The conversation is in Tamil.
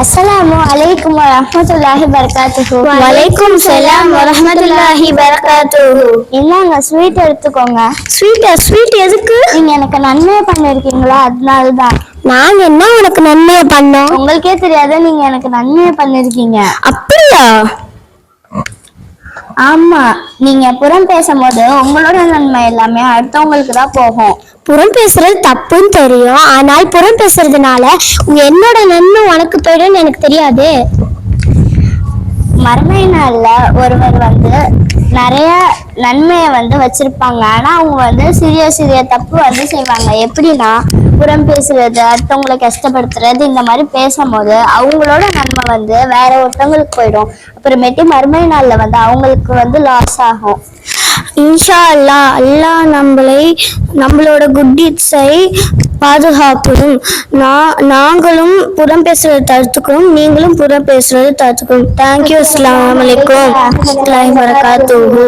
அஸ்ஸலாமு அலைக்கும் வரஹ்மத்துல்லாஹி வபரகாத்துஹு. வலைக்கும் சலாம் வரஹ்மத்துல்லாஹி வபரகாத்துஹு. என்னங்க ஸ்வீட் எடுத்துக்கோங்க. ஸ்வீட் எதுக்கு? நீங்க எனக்கு நன்மை பண்ணிருக்கீங்களா, அதனாலதான். நான் என்ன உனக்கு நன்மையை பண்ணோம்? உங்களுக்கே தெரியாத நீங்க எனக்கு நன்மையை பண்ணிருக்கீங்க. அப்படியா? ஆமா, நீங்க புறம் பேசும்போது உங்களோட நன்மை எல்லாமே அடுத்தவங்களுக்கு தான் போகும். புறம் பேசுறது தப்புன்னு தெரியும், ஆனால் புறம் பேசுறதுனால என்னோட நன்மை உனக்கு போயிடும்னு எனக்கு தெரியாது. மறுமை நாள்ல ஒருவர் நிறைய நன்மையை வச்சிருப்பாங்க. ஆனா அவங்க சிறிய சிறிய தப்பு செய்வாங்க. எப்படின்னா, புறம் பேசுறது, அடுத்தவங்களை கஷ்டப்படுத்துறது, இந்த மாதிரி பேசும்போது அவங்களோட நன்மை வேற ஒருத்தவங்களுக்கு போயிடும். அப்புறமேட்டு மறுமை நாள்ல அவங்களுக்கு லாஸ் ஆகும். இன்ஷா அல்லாஹ், அல்லாஹ் நம்மளோட குட் டீட்ஸை பாதுகாக்கணும். நாங்களும் புறம் பேசுறது தடுத்துக்கணும், நீங்களும் புறம் பேசுறது தடுத்துக்கணும். தேங்க்யூ. அஸ்ஸலாமு அலைக்கும் வரஹ்மத்துல்லாஹி வபரகாத்துஹு.